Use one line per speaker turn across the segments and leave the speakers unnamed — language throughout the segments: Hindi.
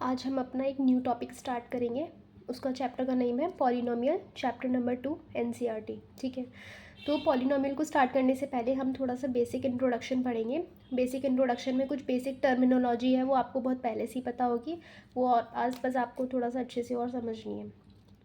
आज हम अपना एक न्यू टॉपिक स्टार्ट करेंगे। उसका चैप्टर का नेम है पॉलिनोमियल, चैप्टर नंबर 2 एनसीईआरटी। ठीक है, तो पॉलिनोमियल को स्टार्ट करने से पहले हम थोड़ा सा बेसिक इंट्रोडक्शन पढ़ेंगे। बेसिक इंट्रोडक्शन में कुछ बेसिक टर्मिनोलॉजी है, वो आपको बहुत पहले से ही पता होगी, वो और आज बस आपको थोड़ा सा अच्छे से और समझनी है।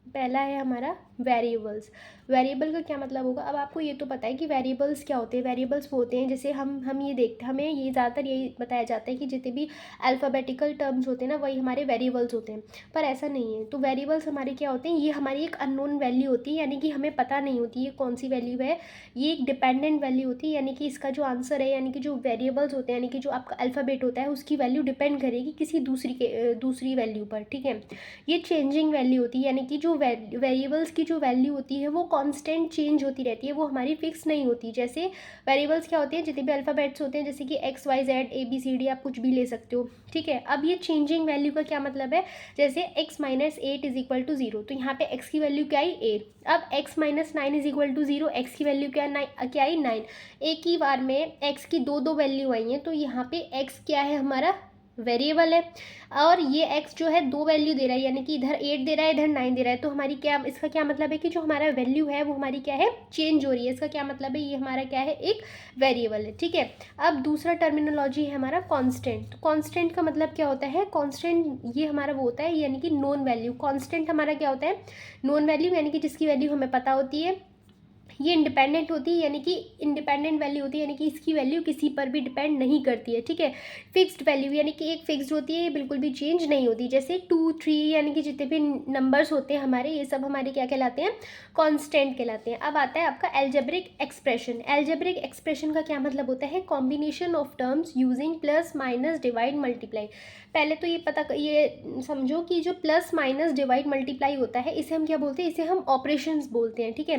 पहला है हमारा वेरिएबल्स। वेरिएबल का क्या मतलब होगा, अब आपको ये तो पता है कि वेरिएबल्स क्या होते हैं। वेरिएबल्स वो होते हैं जैसे हम ये देखते, हमें ये ज़्यादातर यही बताया जाता है कि जितने भी अल्फ़ाबेटिकल टर्म्स होते हैं ना, वही हमारे वेरिएबल्स होते हैं, पर ऐसा नहीं है। तो वेरिएबल्स हमारे क्या होते हैं, ये हमारी एक अननोन वैल्यू होती है, यानी कि हमें पता नहीं होती ये कौन सी वैल्यू है। ये एक डिपेंडेंट वैल्यू होती है, यानी कि इसका जो आंसर है, यानी कि जो वेरिएबल्स होते हैं, यानी कि जो आपका अल्फ़ाबेट होता है, उसकी वैल्यू डिपेंड करेगी किसी दूसरी वैल्यू पर। ठीक है, ये चेंजिंग वैल्यू होती है, यानी कि जो वेरिएबल्स की जो वैल्यू होती है वो कांस्टेंट चेंज होती रहती है, वो हमारी फिक्स नहीं होती। जैसे वेरिएबल्स क्या होते हैं, जितने भी अल्फ़ाबेट्स होते हैं, जैसे कि X Y Z A B C D, आप कुछ भी ले सकते हो। ठीक है, अब ये चेंजिंग वैल्यू का क्या मतलब है, जैसे x minus 8 is equal to 0, तो यहाँ पे एक्स की वैल्यू क्या आई 8। अब x minus 9 is equal to 0, x की वैल्यू क्या आई 9। एक ही बार में एक्स की दो वैल्यू आई हैं, तो यहाँ पे एक्स क्या है, हमारा वेरिएबल है। और ये x जो है दो वैल्यू दे रहा है, यानी कि इधर 8 दे रहा है, इधर 9 दे रहा है। तो हमारी क्या, इसका क्या मतलब है कि जो हमारा वैल्यू है वो हमारी क्या है, चेंज हो रही है। इसका क्या मतलब है, ये हमारा क्या है, एक वेरिएबल है। ठीक है, अब दूसरा टर्मिनोलॉजी है हमारा कांस्टेंट। कांस्टेंट का मतलब क्या होता है, कांस्टेंट ये हमारा वो होता है, यानी कि नोन वैल्यू। कांस्टेंट हमारा क्या होता है, नोन वैल्यू, यानी कि जिसकी वैल्यू हमें पता होती है। ये इंडिपेंडेंट होती है, यानी कि इंडिपेंडेंट वैल्यू होती है, यानी कि इसकी वैल्यू किसी पर भी डिपेंड नहीं करती है। ठीक है, फिक्स्ड वैल्यू, यानी कि एक फिक्स्ड होती है, ये बिल्कुल भी चेंज नहीं होती। जैसे 2 3, यानी कि जितने भी नंबर्स होते हैं हमारे, ये सब हमारे क्या कहलाते हैं, कांस्टेंट कहलाते हैं। अब आता है आपका एल्जेब्रिक एक्सप्रेशन। एल्जेब्रिक एक्सप्रेशन का क्या मतलब होता है, combination of terms using plus minus divide multiply. पहले तो ये समझो कि जो प्लस माइनस डिवाइड मल्टीप्लाई होता है, इसे हम क्या बोलते हैं, इसे हम ऑपरेशंस बोलते हैं। ठीक है,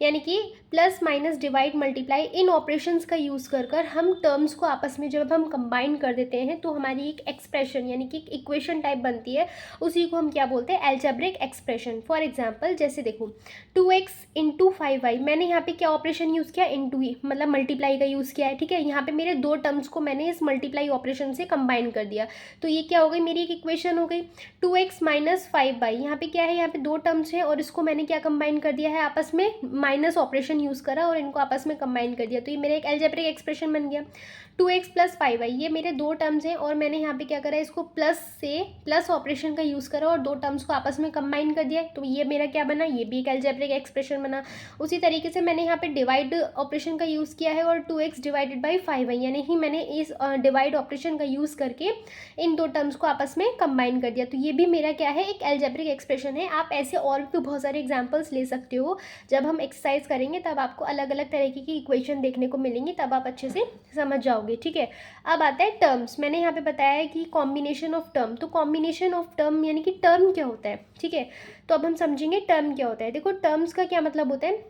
यानी कि प्लस माइनस डिवाइड मल्टीप्लाई, इन ऑपरेशंस का यूज़ कर कर हम टर्म्स को आपस में जब हम कंबाइन कर देते हैं, तो हमारी एक एक्सप्रेशन, यानी कि एक इक्वेशन टाइप बनती है। उसी को हम क्या बोलते हैं, एल्जेब्रिक एक्सप्रेशन। फॉर एग्जांपल जैसे देखो 2x इंटू 5y, मैंने यहाँ पे क्या ऑपरेशन यूज़ किया, इंटू ही मतलब मल्टीप्लाई का यूज़ किया है। ठीक है, यहाँ पे मेरे दो टर्म्स को मैंने इस मल्टीप्लाई ऑपरेशन से कंबाइन कर दिया, तो ये क्या हो गई, मेरी एक इक्वेशन हो गई। 2x माइनस 5y, यहाँ पे क्या है, यहाँ पे दो टर्म्स है और इसको मैंने क्या कंबाइन कर दिया है, आपस में माइनस ऑपरेशन यूज़ करा और इनको आपस में कंबाइन कर दिया, तो ये मेरा एक एल्जेब्रिक एक्सप्रेशन बन गया। 2x प्लस 5y, ये मेरे दो टर्म्स हैं और मैंने यहाँ पे क्या करा, इसको प्लस से प्लस ऑपरेशन का यूज़ करा और दो टर्म्स को आपस में कंबाइन कर दिया, तो ये मेरा क्या बना, ये भी एक एल्जेब्रिक एक्सप्रेशन बना। उसी तरीके से मैंने यहाँ पे डिवाइड ऑपरेशन का यूज़ किया है और 2x डिवाइडेड बाई 5y, यानी कि मैंने इस डिवाइड ऑपरेशन का यूज़ करके इन दो टर्म्स को आपस में कंबाइन कर दिया, तो ये भी मेरा क्या है, एक एल्जेब्रिक एक्सप्रेशन है। आप ऐसे और भी बहुत सारे एग्जाम्पल्स ले सकते हो, जब हम एक्सरसाइज करेंगे तब आपको अलग अलग तरीके की इक्वेशन देखने को मिलेंगी, तब आप अच्छे से समझ जाओगे। ठीक है, अब आता है टर्म्स। मैंने यहाँ पे बताया है कि कॉम्बिनेशन ऑफ टर्म, तो कॉम्बिनेशन ऑफ टर्म यानी कि टर्म क्या होता है। ठीक है, तो अब हम समझेंगे टर्म क्या होता है। देखो टर्म्स का क्या मतलब होता है,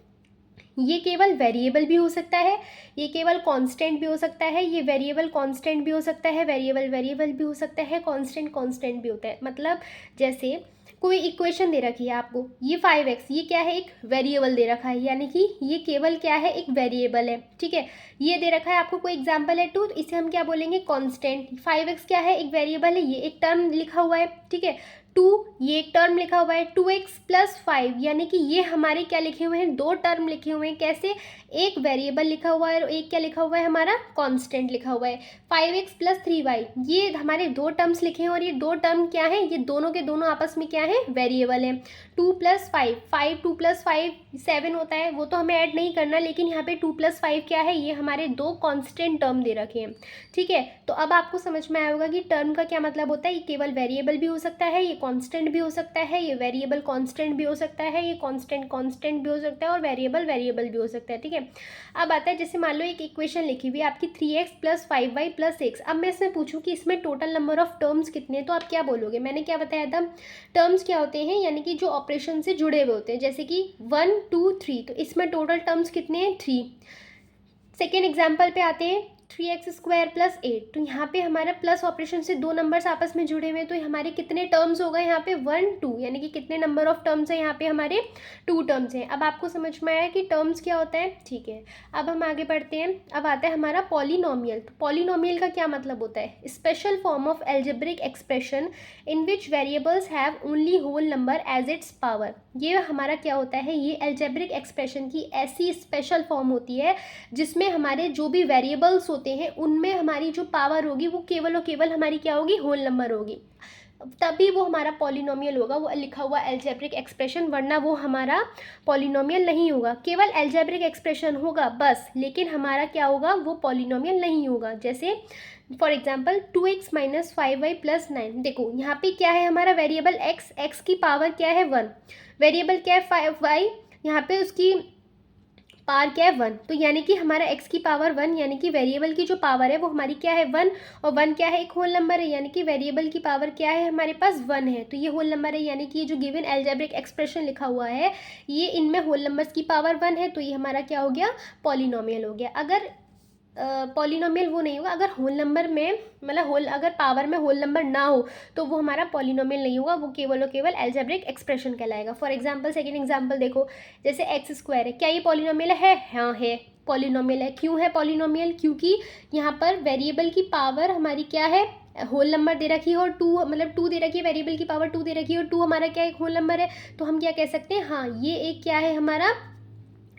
ये केवल वेरिएबल भी हो सकता है, ये केवल कांस्टेंट भी हो सकता है, ये वेरिएबल कांस्टेंट भी हो सकता है, वेरिएबल वेरिएबल भी हो सकता है, कांस्टेंट कांस्टेंट भी होता है। मतलब जैसे कोई इक्वेशन दे रखी है आपको, ये 5x, ये क्या है, एक वेरिएबल दे रखा है, यानी कि ये केवल क्या है, एक वेरिएबल है। ठीक है, ये दे रखा है आपको कोई एग्जांपल है 2, तो इसे हम क्या बोलेंगे, कांस्टेंट। 5x क्या है, एक वेरिएबल है, ये एक टर्म लिखा हुआ है। ठीक है, 2 ये एक टर्म लिखा हुआ है, 2x प्लस 5, यानी कि ये हमारे क्या लिखे हुए हैं, दो टर्म लिखे हुए हैं। कैसे, एक वेरिएबल लिखा हुआ है और एक क्या लिखा हुआ है, हमारा कांस्टेंट लिखा हुआ है। 5x प्लस 3y, ये हमारे दो टर्म्स लिखे हैं और ये दो टर्म क्या है, ये दोनों के दोनों आपस में क्या है, वेरिएबल है। 2 प्लस 5, 2 प्लस 5 7 होता है, वो तो हमें ऐड नहीं करना, लेकिन यहाँ पे 2 प्लस 5 क्या है, ये हमारे दो कॉन्स्टेंट टर्म दे रखे हैं। ठीक है, तो अब आपको समझ में आया होगा कि टर्म का क्या मतलब होता है। ये केवल वेरिएबल भी हो सकता है, ये कांस्टेंट भी हो सकता है, ये वेरिएबल कांस्टेंट भी हो सकता है, ये कांस्टेंट कांस्टेंट भी हो सकता है और वेरिएबल वेरिएबल भी हो सकता है। ठीक है, अब आता है जैसे मान लो एक इक्वेशन लिखी हुई है आपकी 3x प्लस 5y प्लस 6। अब मैं इसमें पूछूं कि इसमें टोटल नंबर ऑफ टर्म्स कितने हैं, तो आप क्या बोलोगे, मैंने क्या बताया था, टर्म्स क्या होते हैं, यानी कि जो ऑपरेशन से जुड़े हुए होते हैं, जैसे कि 1 2 3, तो इसमें टोटल टर्म्स कितने हैं, 3। सेकेंड एग्जाम्पल पे आते हैं, 3x² + 8। तो यहाँ पे हमारा प्लस ऑपरेशन से दो नंबर्स आपस में जुड़े हुए हैं, तो हमारे कितने टर्म्स हो गए यहाँ पे 1 2, यानी कि कितने नंबर ऑफ टर्म्स हैं यहाँ पे हमारे 2 टर्म्स हैं। अब आपको समझ में आया कि टर्म्स क्या होता है, ठीक है। अब हम आगे बढ़ते हैं। अब आता है हमारा पॉलिनोमियल। तो पॉलिनोमियल का क्या मतलब होता है, special form of algebraic expression in which variables have only whole number as its power. ये हमारा क्या होता है, ये एल्जेब्रिक एक्सप्रेशन की ऐसी स्पेशल फॉर्म होती है जिसमें हमारे जो भी वेरिएबल्स होते हैं उनमें हमारी जो पावर होगी वो केवल और केवल हमारी क्या होगी, होल नंबर होगी, तभी वो हमारा पॉलिनोमियल होगा, वो लिखा हुआ एल्जेब्रिक एक्सप्रेशन, वरना वो हमारा पॉलिनोमियल नहीं होगा। केवल एल्जेब्रिक एक्सप्रेशन होगा बस, लेकिन हमारा क्या होगा, वो पॉलिनोमियल नहीं होगा। जैसे फॉर एग्जाम्पल 2x - 5y + 9। देखो यहाँ पे क्या है, हमारा वेरिएबल x की पावर क्या है 1, वेरिएबल क्या है 5y, यहाँ पे उसकी पावर क्या है 1, तो यानी कि हमारा x की पावर 1, यानी कि वेरिएबल की जो पावर है वो हमारी क्या है 1, और 1 क्या है, एक होल नंबर है, यानी कि वेरिएबल की पावर क्या है हमारे पास 1 है, तो ये होल नंबर है। यानी कि ये जो गिवन एल्जेब्रिक एक्सप्रेशन लिखा हुआ है ये इनमें होल नंबर्स की पावर 1 है, तो ये हमारा क्या हो गया, पॉलिनोमियल हो गया। अगर पॉलिनोमियल वो नहीं होगा अगर होल नंबर में, मतलब होल, अगर पावर में होल नंबर ना हो तो वो हमारा पॉलिनोमियल नहीं होगा, वो केवल और केवल एल्जेब्रिक एक्सप्रेशन कहलाएगा। फॉर एग्जांपल सेकंड एग्जांपल देखो, जैसे x² है, क्या ये पॉलिनोमियल है, हाँ है, पॉलिनोमियल है। क्यों है पॉलिनोमियल, क्योंकि यहाँ पर वेरिएबल की पावर हमारी क्या है, होल नंबर दे रखी है, और 2 मतलब 2 दे रखी है, वेरिएबल की पावर 2 दे रखी है, और 2 हमारा क्या एक होल नंबर है, तो हम क्या कह सकते हैं, हाँ ये एक क्या है हमारा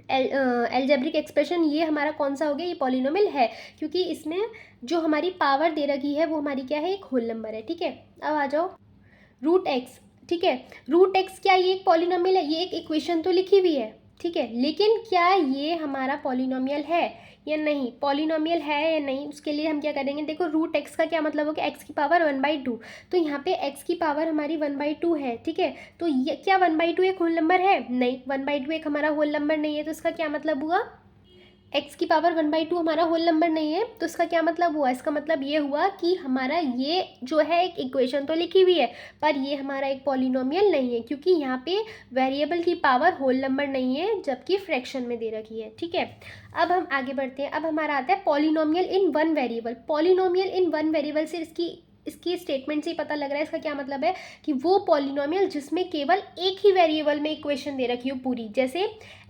एल्जेब्रिक एक्सप्रेशन, ये हमारा कौन सा हो गया, ये पॉलिनोमियल है, क्योंकि इसमें जो हमारी पावर दे रखी है वो हमारी क्या है, एक होल नंबर है। ठीक है, अब आ जाओ √x। ठीक है, √x क्या ये एक पॉलिनोमियल है, ये एक इक्वेशन तो लिखी हुई है, ठीक है, लेकिन क्या ये हमारा पॉलिनोमियल है या नहीं, पॉलिनोमियल है या नहीं, उसके लिए हम क्या करेंगे, देखो √x का क्या मतलब हो गया, x की पावर 1/2, तो यहाँ पे x की पावर हमारी 1/2 है। ठीक है, तो ये क्या 1/2 एक होल नंबर है, नहीं, 1/2 एक हमारा होल नंबर नहीं है, तो इसका क्या मतलब हुआ, x की पावर 1/2 हमारा होल नंबर नहीं है, तो इसका क्या मतलब हुआ, इसका मतलब ये हुआ कि हमारा ये जो है एक इक्वेशन तो लिखी हुई है पर ये हमारा एक पॉलिनोमियल नहीं है, क्योंकि यहाँ पे वेरिएबल की पावर होल नंबर नहीं है जबकि फ्रैक्शन में दे रखी है। ठीक है, अब हम आगे बढ़ते हैं। अब हमारा आता है polynomial in one variable. Polynomial in one variable से इसकी स्टेटमेंट से ही पता लग रहा है इसका क्या मतलब है, कि वो पॉलिनोमियल जिसमें केवल एक ही वेरिएबल में इक्वेशन दे रखी हो पूरी, जैसे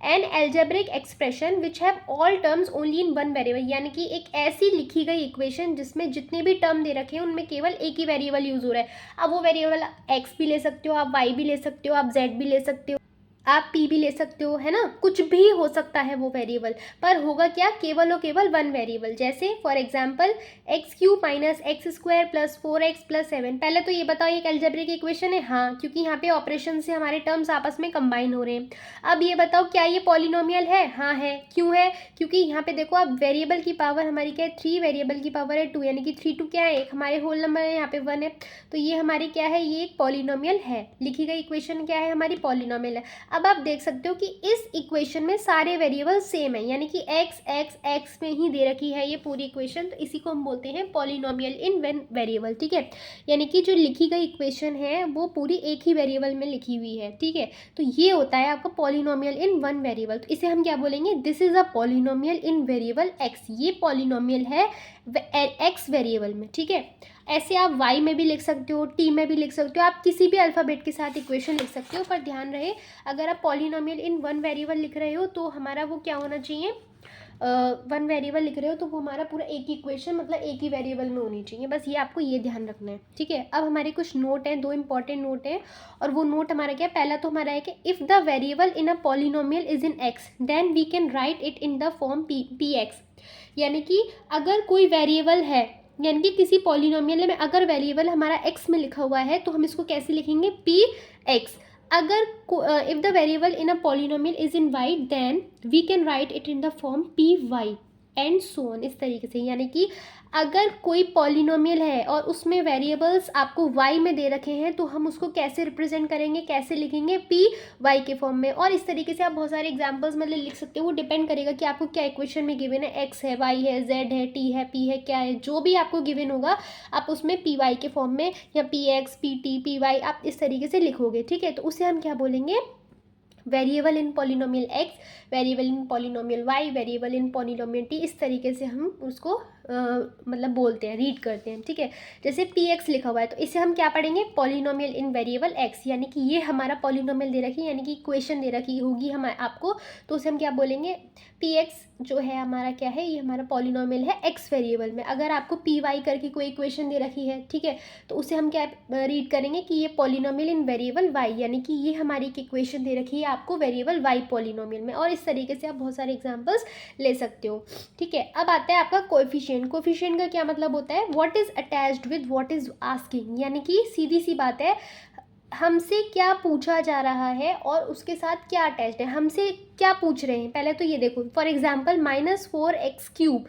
an algebraic expression which have all terms only in one variable, यानी कि एक ऐसी लिखी गई इक्वेशन जिसमें जितने भी टर्म दे रखे हैं उनमें केवल एक ही वेरिएबल यूज हो रहा है। अब वो वेरिएबल x भी ले सकते हो, आप y भी ले सकते हो, आप z भी ले सकते हो, आप p भी ले सकते हो, है ना, कुछ भी हो सकता है वो वेरिएबल, पर होगा क्या, केवल और केवल वन वेरिएबल। जैसे for example x³ - x² + 4x + 7। पहले तो ये बताओ ये एक अलजेब्रिक इक्वेशन है, हाँ, क्योंकि यहाँ पे ऑपरेशन से हमारे टर्म्स आपस में कंबाइन हो रहे हैं। अब ये बताओ क्या ये पॉलिनोमियल है, हाँ है। क्यों है, क्योंकि यहाँ पे देखो अब वेरिएबल की पावर हमारी क्या है 3, वेरिएबल की पावर है 2, यानी कि 3 2 क्या है, एक हमारे होल नंबर है, यहाँ पे 1 है, तो ये हमारी क्या है, ये एक पॉलिनोमियल है, लिखी गई इक्वेशन क्या है हमारी, पॉलिनोमियल है। अब आप देख सकते हो कि इस इक्वेशन में सारे वेरिएबल सेम है, यानी कि x में ही दे रखी है ये पूरी इक्वेशन, तो इसी को हम बोलते हैं पॉलिनोमियल इन वन वेरिएबल। ठीक है, यानी कि जो लिखी गई इक्वेशन है वो पूरी एक ही वेरिएबल में लिखी हुई है। ठीक है, तो ये होता है आपका पॉलिनोमियल इन वन वेरिएबल। तो इसे हम क्या बोलेंगे, this is a polynomial in variable x, ये पॉलिनोमियल है x वेरिएबल में। ठीक है, ऐसे आप y में भी लिख सकते हो, t में भी लिख सकते हो, आप किसी भी अल्फ़ाबेट के साथ इक्वेशन लिख सकते हो, पर ध्यान रहे अगर आप पॉलिनोमियल इन वन वेरिएबल लिख रहे हो तो हमारा वो क्या होना चाहिए, वन वेरिएबल लिख रहे हो तो वो हमारा पूरा एक ही इक्वेशन मतलब एक ही वेरिएबल में होनी चाहिए, बस ये आपको ये ध्यान रखना है। ठीक है, अब हमारे कुछ नोट हैं, दो इंपॉर्टेंट नोट हैं, और वो नोट हमारा क्या है, पहला तो हमारा है कि if the variable in a polynomial is in x then we can write it in the form px, यानी कि अगर कोई वेरिएबल है, यानी कि किसी पॉलिनोमियल में अगर वेरिएबल हमारा x में लिखा हुआ है तो हम इसको कैसे लिखेंगे, px। अगर if the variable in a polynomial is in y then we can write it in the form py and so on, इस तरीके से। यानी कि अगर कोई पॉलिनोमियल है और उसमें वेरिएबल्स आपको y में दे रखे हैं तो हम उसको कैसे रिप्रेजेंट करेंगे, कैसे लिखेंगे, py के फॉर्म में। और इस तरीके से आप बहुत सारे एग्जांपल्स मतलब लिख सकते हो, वो डिपेंड करेगा कि आपको क्या इक्वेशन में गिवन है, x है, y है, z है, t है, p है, क्या है, जो भी आपको गिवन होगा आप उसमें py के फॉर्म में या px, pt, py आप इस तरीके से लिखोगे। ठीक है, तो उसे हम क्या बोलेंगे, variable in polynomial x, variable in polynomial y, variable in polynomial t, इस तरीके से हम उसको मतलब बोलते हैं, रीड करते हैं, ठीक है। जैसे पी एक्स लिखा हुआ है तो इसे हम क्या पढ़ेंगे, पॉलिनोमियल इन वेरिएबल एक्स, यानी कि ये हमारा पॉलिनोमियल दे रखी है, यानी कि इक्वेशन दे रखी होगी हम आपको, तो उसे हम क्या बोलेंगे, पी एक्स जो है हमारा क्या है, ये हमारा पॉलिनोमियल है एक्स वेरिएबल में। अगर आपको पी वाई करके कोई इक्वेशन दे रखी है, ठीक है, तो उसे हम क्या रीड करेंगे कि ये पॉलिनोमियल इन वेरिएबल वाई, यानी कि ये हमारी एक इक्वेशन दे रखी है आपको वेरिएबल वाई पॉलिनोमियल में। और इस तरीके से आप बहुत सारे एग्जांपल्स ले सकते हो, ठीक है। अब आता है आपका कोएफिशिएंट। कोएफिशिएंट का क्या मतलब होता है, what is attached with what is asking, यानी कि सीधी सी बात है, हमसे क्या पूछा जा रहा है और उसके साथ क्या अटैच्ड है, हमसे क्या पूछ रहे हैं। पहले तो ये देखो, फॉर एग्जाम्पल -4x³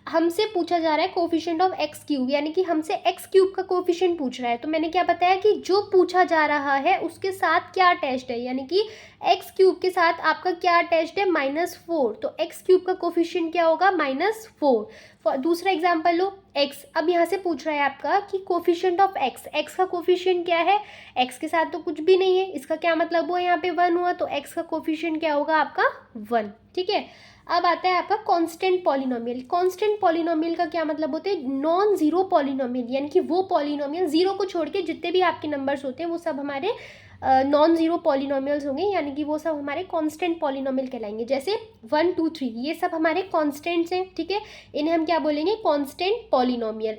हमसे पूछा जा रहा है कोफिशिएंट ऑफ x³, यानी कि हमसे x³ का कोफिशिएंट पूछ रहा है। तो मैंने क्या बताया कि जो पूछा जा रहा है उसके साथ क्या अटैच्ड है, यानी कि x³ के साथ आपका क्या अटैच्ड है, -4, तो x³ का कोफिशिएंट क्या होगा, -4। दूसरा एग्जाम्पल लो x, अब यहाँ से पूछ रहा है आपका कि कोफिशिएंट ऑफ x, x का कोफिशिएंट क्या है, x के साथ तो कुछ भी नहीं है, इसका क्या मतलब हुआ, यहाँ पे 1 हुआ, तो x का कोफिशिएंट क्या होगा आपका 1, ठीक है। अब आता है आपका कांस्टेंट पॉलिनोमियल। कांस्टेंट पॉलिनोमियल का क्या मतलब होता है, नॉन जीरो पॉलिनोमियल, यानी कि वो पॉलिनोमियल, जीरो को छोड़ के जितने भी आपके नंबर्स होते हैं वो सब हमारे नॉन जीरो पॉलिनोमियल्स होंगे, यानी कि वो सब हमारे कांस्टेंट पॉलिनोमियल कहलाएंगे। जैसे 1 2 3 ये सब हमारे कांस्टेंट्स हैं, ठीक है, इन्हें हम क्या बोलेंगे, कांस्टेंट पॉलिनोमियल।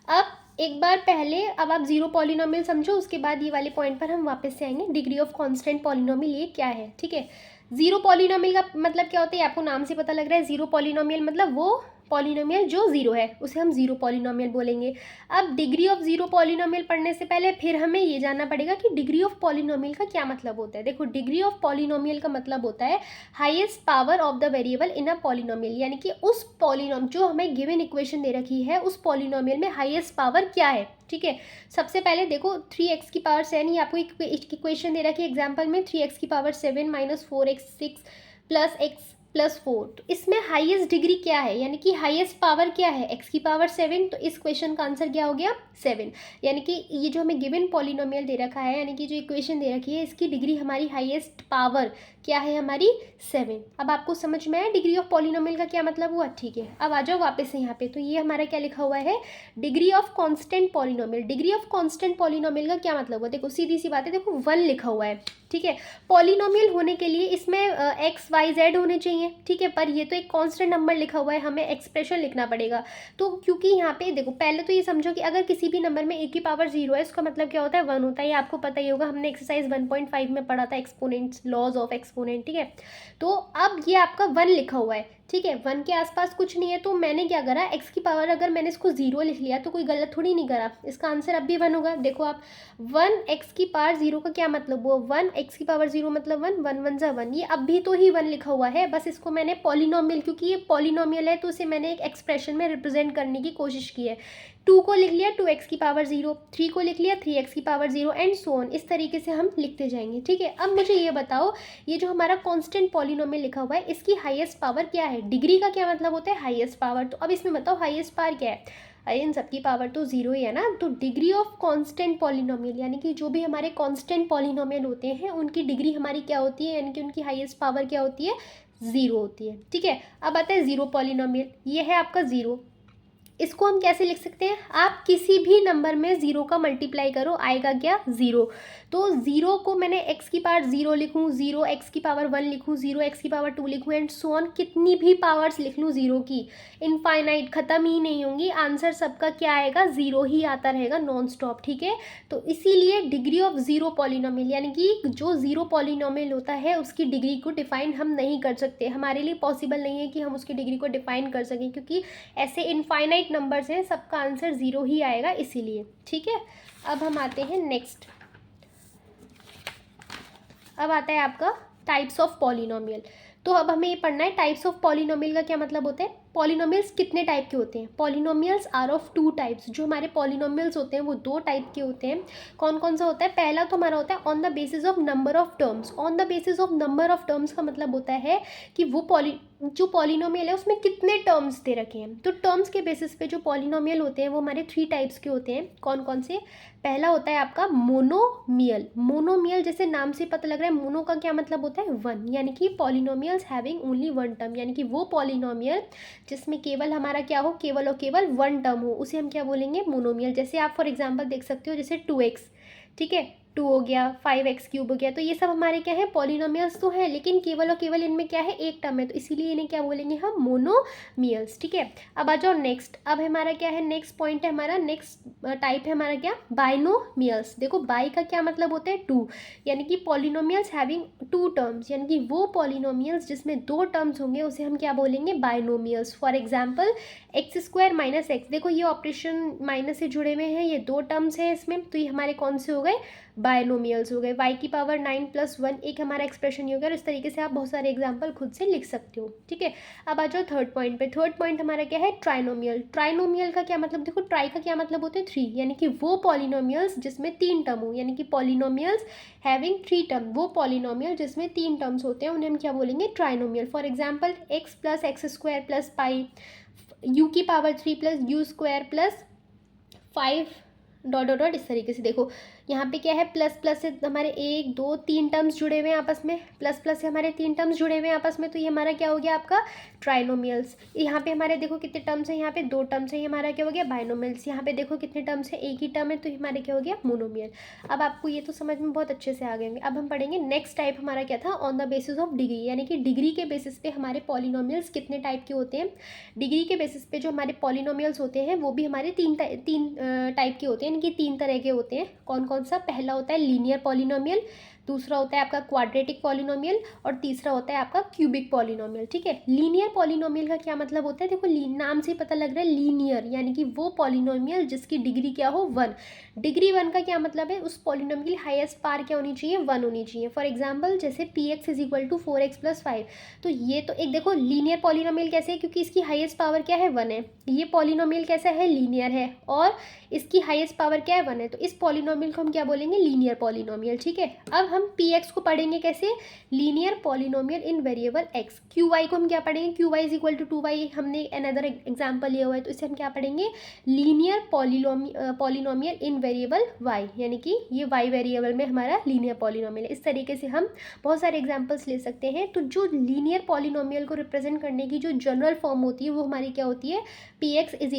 अब एक बार पहले, अब आप जीरो पॉलिनोमियल समझो, उसके बाद ये वाले पॉइंट पर हम वापस से आएंगे। डिग्री ऑफ कांस्टेंट पॉलिनोमियल ये क्या है, ठीक है। जीरो पॉलिनोमियल का मतलब क्या होता है, आपको नाम से पता लग रहा है, जीरो पॉलिनोमियल मतलब वो पॉलिनोमियल जो जीरो है उसे हम जीरो पॉलिनोमियल बोलेंगे। अब डिग्री ऑफ जीरो पॉलिनोमियल पढ़ने से पहले फिर हमें ये जानना पड़ेगा कि डिग्री ऑफ पॉलिनोमियल का क्या मतलब होता है। देखो, डिग्री ऑफ पॉलिनोमियल का मतलब होता है highest power of the variable in a polynomial, यानी कि उस पॉलिनोम जो हमें गिवन इक्वेशन दे रखी है उस पॉलिनोमियल में हाईएस्ट पावर क्या है, ठीक है। सबसे पहले देखो 3x⁻7, ये आपको इक्वेशन दे रखी है एग्जाम्पल में, 3x⁻7 -4x6 + x + 4, तो इसमें हाईएस्ट डिग्री क्या है, यानी कि हाईएस्ट पावर क्या है, x⁻7, तो इस क्वेश्चन का आंसर क्या हो गया 7, यानी कि ये जो हमें गिवन पॉलिनोमियल दे रखा है, यानी कि जो इक्वेशन दे रखी है इसकी डिग्री हमारी हाईएस्ट पावर क्या है हमारी 7। अब आपको समझ में आया डिग्री ऑफ पॉलिनोमियल का क्या मतलब हुआ, ठीक है। अब आ जाओ वापस से यहाँ पे, तो ये हमारा क्या लिखा हुआ है, degree of constant polynomial. Degree of constant polynomial का क्या मतलब हुआ, देखो सीधी सी बात है, देखो 1 लिखा हुआ है, ठीक है। पॉलिनोमियल होने के लिए इसमें x y z होने चाहिए, ठीक है, पर ये तो एक कांस्टेंट नंबर लिखा हुआ है, हमें एक्सप्रेशन लिखना पड़ेगा। तो क्योंकि यहाँ पे देखो, पहले तो ये समझो कि अगर किसी भी नंबर में a की पावर 0 है, उसका मतलब क्या होता है 1 होता है, ये आपको पता ही होगा, हमने एक्सरसाइज 1.5 में पढ़ा था, एक्सपोनेंट्स, लॉज ऑफ एक्सपोनेंट, ठीक है। तो अब ये आपका 1 लिखा हुआ है, ठीक है, 1 के आसपास कुछ नहीं है, तो मैंने क्या करा, x की पावर अगर मैंने इसको 0 लिख लिया तो कोई गलत थोड़ी नहीं करा, इसका आंसर अब भी 1 होगा। देखो आप, 1 x की पावर 0 का क्या मतलब हुआ, 1 x की पावर 0 मतलब 1, 1 1 = 1, ये अब भी तो ही 1 लिखा हुआ है, बस इसको मैंने पॉलिनोमियल, क्योंकि ये पॉलिनोमियल है तो इसे मैंने एक एक्सप्रेशन में रिप्रेजेंट करने की कोशिश की है। 2 को लिख लिया 2x की पावर 0, 3 को लिख लिया 3x की पावर 0 एंड सो ऑन, इस तरीके से हम लिखते जाएंगे, ठीक है। अब मुझे ये बताओ, ये जो हमारा कांस्टेंट पॉलिनोमियल लिखा हुआ है इसकी हाईएस्ट पावर क्या है, डिग्री का क्या मतलब होता है हाईएस्ट पावर, तो अब इसमें बताओ हाईएस्ट पावर क्या है, अरे इन सबकी पावर तो 0 ही है ना, तो डिग्री ऑफ कांस्टेंट पॉलिनोमियल, यानी कि जो भी हमारे कांस्टेंट पॉलिनोमियल होते हैं उनकी डिग्री हमारी क्या होती है, यानी कि उनकी हाईएस्ट पावर क्या होती है, 0 होती है, ठीक है। अब आता है जीरो पॉलिनोमियल, ये है आपका 0, इसको हम कैसे लिख सकते हैं, आप किसी भी नंबर में 0 का मल्टीप्लाई करो, आएगा क्या 0, तो 0 को मैंने x की पावर 0 लिखूँ, 0 x की पावर 1 लिखूँ, 0 x की पावर 2 लिखूँ एंड सो ऑन, कितनी भी पावर्स लिख लूँ 0 की, इनफाइनाइट, ख़त्म ही नहीं होंगी, आंसर सबका क्या आएगा 0 ही आता रहेगा नॉन स्टॉप, ठीक है। तो इसीलिए डिग्री ऑफ जीरो पॉलिनोमियल, यानी कि जो जीरो पॉलिनोमियल होता है उसकी डिग्री को डिफाइन हम नहीं कर सकते, हमारे लिए पॉसिबल नहीं है कि हम उसकी डिग्री को डिफाइन कर सकें, क्योंकि ऐसे इनफाइनाइट नंबर्स हैं, सबका आंसर 0 ही आएगा इसीलिए, ठीक है। अब हम आते हैं नेक्स्ट, अब आता है आपका टाइप्स ऑफ पॉलिनोमियल। तो अब हमें ये पढ़ना है टाइप्स ऑफ पॉलिनोमियल का क्या मतलब होता है, पॉलिनोमियल्स कितने टाइप के होते हैं, पॉलिनोमियल्स आर ऑफ 2 टाइप्स, जो हमारे पॉलिनोमियल्स होते हैं वो 2 टाइप के होते हैं। कौन कौन सा होता है, पहला तो हमारा होता है on the basis of number of terms. On the basis of number of terms का मतलब होता है कि वो जो पॉलिनोमियल है उसमें कितने टर्म्स दे रखे हैं। तो टर्म्स के बेसिस पे जो पॉलिनोमियल होते हैं वो हमारे 3 टाइप्स के होते हैं। कौन कौन से? पहला होता है आपका मोनोमियल। मोनोमियल जैसे नाम से पता लग रहा है, मोनो का क्या मतलब होता है? वन, यानी कि polynomials having only one term, यानी कि वो पॉलिनोमियल जिसमें केवल हमारा क्या हो, केवल और केवल वन टर्म हो, उसे हम क्या बोलेंगे? मोनोमियल। जैसे आप फॉर एग्जाम्पल देख सकते हो, जैसे 2x, ठीक है, 2 हो गया, 5x³ हो गया, तो ये सब हमारे क्या है? पॉलिनोमियल्स तो हैं, लेकिन केवल और केवल इनमें क्या है? एक टर्म है, तो इसीलिए इन्हें क्या बोलेंगे हम? मोनोमियल्स। ठीक है, अब आ जाओ नेक्स्ट। अब हमारा क्या है? नेक्स्ट पॉइंट है हमारा, नेक्स्ट टाइप है हमारा क्या? बाइनोमियल्स। देखो बाई का क्या मतलब होता है? टू, यानी कि पॉलिनोमियल्स हैविंग टू टर्म्स, यानी कि वो पॉलिनोमियल्स जिसमें दो टर्म्स होंगे उसे हम क्या बोलेंगे? Binomials. For example x² - x, देखो ये ऑपरेशन माइनस से जुड़े हुए हैं, ये दो टर्म्स हैं इसमें, तो ये हमारे कौन से हो गए? बायनोमियल्स हो गए। y⁴ 9+1 एक हमारा एक्सप्रेशन ही हो गया, और इस तरीके से आप बहुत सारे एग्जाम्पल खुद से लिख सकते हो। ठीक है, अब आ जाओ थर्ड पॉइंट पे। थर्ड पॉइंट हमारा क्या है? ट्राइनोमियल। ट्राइनोमियल का क्या मतलब? देखो ट्राई का क्या मतलब होता है? 3, यानी कि वो पॉलिनोमियल्स जिसमें 3 टर्म हो, यानी कि पॉलिनोमियल्स हैविंग 3 टर्म, वो पॉलिनोमियल जिसमें 3 टर्म्स होते हैं उन्हें हम क्या बोलेंगे? Trinomial. For example x + x² + pi, u⁴ + u² + 5 dot dot dot, इस तरीके से। देखो यहाँ पे क्या है? प्लस प्लस से हमारे 1 2 3 टर्म्स जुड़े हुए हैं आपस में, प्लस प्लस से हमारे 3 टर्म्स जुड़े हुए हैं आपस में, तो ये हमारा क्या हो गया? आपका ट्राइनोमियल्स। यहाँ पे हमारे देखो कितने टर्म्स हैं, यहाँ पे 2 टर्म्स हैं, ये हमारा क्या हो गया? बाइनोमियल्स। यहाँ पे देखो कितने टर्म्स हैं, एक ही टर्म है, तो ये हमारे क्या हो गया? मोनोमियल। अब आपको ये तो समझ में बहुत अच्छे से आ गए होंगे। अब हम पढ़ेंगे नेक्स्ट टाइप हमारा क्या था? On the basis of degree, यानी कि डिग्री के बेसिस पे हमारे पॉलिनोमियल्स कितने टाइप के होते हैं। डिग्री के बेसिस पे जो हमारे पॉलिनोमियल्स होते हैं वो भी हमारे तीन टाइप के होते हैं, यानी कि 3 तरह के होते हैं। कौन कौन सा? पहला होता है लीनियर पॉलिनोमियल, दूसरा होता है आपका क्वाड्रेटिक पॉलिनोमियल, और तीसरा होता है आपका क्यूबिक पॉलिनोमियल। ठीक है, लीनियर पॉलिनोमियल का क्या मतलब होता है? देखो नाम से पता लग रहा है लीनियर, यानी कि वो पॉलिनोमियल जिसकी डिग्री क्या हो? 1। डिग्री 1 का क्या मतलब है? उस पॉलिनोमियल की हाईएस्ट पावर क्या होनी चाहिए? 1 होनी चाहिए। फॉर एग्जाम्पल जैसे px = 4x + 5, तो ये तो एक देखो लीनियर पॉलिनोमियल कैसे है? क्योंकि इसकी हाईएस्ट पावर क्या है? 1 है। ये पॉलिनोमियल कैसा है? लीनियर है, और इसकी हाईएस्ट पावर क्या है? 1 है, तो इस पॉलिनोमियल को हम क्या बोलेंगे? Linear polynomial. ठीक है, अब हम px को पढ़ेंगे कैसे? Linear polynomial in variable x। qy को हम क्या पढ़ेंगे? qy = 2y, हमने अनदर एग्जाम्पल लिया हुआ है, तो इसे हम क्या पढ़ेंगे? Linear polynomial in variable y, यानी कि ये y वेरिएबल में हमारा लीनियर पॉलिनोमियल है। इस तरीके से हम बहुत सारे एग्जाम्पल्स ले सकते हैं। तो जो लीनियर पॉलिनोमियल को रिप्रेजेंट करने की जो जनरल फॉर्म होती है वो हमारी क्या होती है? px =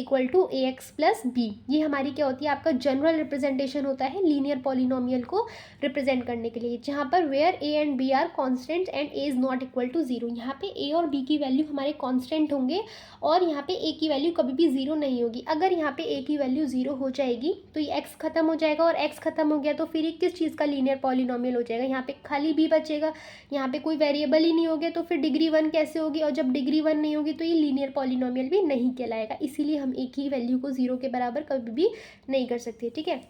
ax + b। ये हमारी क्या होती है? आपका जनरल रिप्रेजेंटेशन होता है लीनियर पॉलिनोमियल को रिप्रेजेंट करने के लिए, जहाँ पर where a and b are constant and a is not equal to 0। यहाँ पे a और b की वैल्यू हमारे कॉन्स्टेंट होंगे, और यहाँ पे a की वैल्यू कभी भी 0 नहीं होगी। अगर यहाँ पे a की वैल्यू 0 हो जाएगी तो ये x खत्म हो जाएगा, और x खत्म हो गया तो फिर ये किस चीज़ का लीनियर पॉलिनोमियल हो जाएगा? यहाँ पे खाली b बचेगा, यहाँ पे कोई वेरिएबल ही नहीं होगा, तो फिर डिग्री 1 कैसे होगी? और जब डिग्री 1 नहीं होगी तो ये लीनियर पॉलिनोमियल भी नहीं कहलाएगा। इसीलिए हम एक ही वैल्यू को 0 के बराबर कभी भी नहीं कर सकते। ठीक है,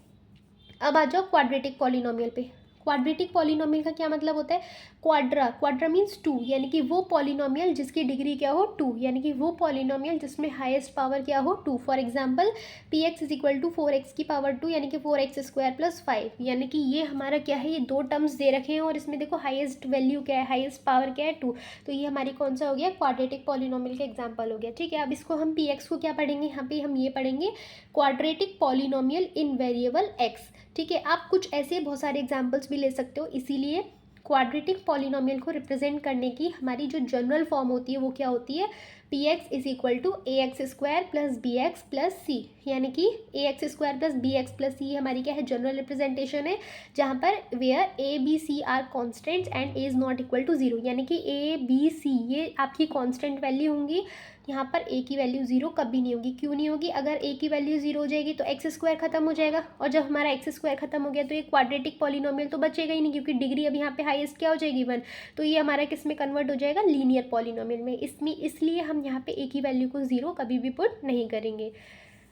अब आ जाओ क्वाड्रेटिक पॉलिनोमियल पे। क्वाड्रेटिक पॉलिनोमियल का क्या मतलब होता है? क्वाड्रा मीन्स 2, यानी कि वो पॉलिनोमियल जिसकी डिग्री क्या हो? 2, यानी कि वो पॉलिनोमियल जिसमें हाईएस्ट पावर क्या हो? 2। फॉर एग्जांपल px = 4x⁴ यानी कि 4x² + 5, यानी कि ये हमारा क्या है? ये दो टर्म्स दे रखे हैं, और इसमें देखो हाईएस्ट वैल्यू क्या है? हाईएस्ट पावर क्या है? 2। तो ये हमारी कौन सा हो गया? क्वाड्रेटिक पॉलिनोमियल का एग्जाम्पल हो गया। ठीक है, अब इसको हम px को क्या पढ़ेंगे? यहाँ पे हम ये पढ़ेंगे quadratic polynomial in variable x। ठीक है, आप कुछ ऐसे बहुत सारे एग्जाम्पल्स भी ले सकते हो। इसीलिए क्वाड्रेटिक पॉलिनोमियल को रिप्रेजेंट करने की हमारी जो जनरल फॉर्म होती है वो क्या होती है? px = ax² + bx + c, यानी कि ax² + bx + c हमारी क्या है? जनरल रिप्रेजेंटेशन है, जहाँ पर where a b c are constants and a is not equal to 0, यानी कि a b c ये आपकी कॉन्स्टेंट वैल्यू होंगी। यहाँ पर a की वैल्यू 0 कभी नहीं होगी। क्यों नहीं होगी? अगर a की वैल्यू 0 हो जाएगी तो x² खत्म हो जाएगा, और जब हमारा x² खत्म हो गया तो ये क्वाड्रेटिक पॉलिनोमियल तो बचेगा ही नहीं, क्योंकि डिग्री अब यहाँ पे हाईएस्ट क्या हो जाएगी? 1। तो ये हमारा किस में कन्वर्ट हो जाएगा? लीनियर पॉलिनोमियल में। इसलिए हम यहाँ पे a की वैल्यू को 0 कभी भी पुट नहीं करेंगे।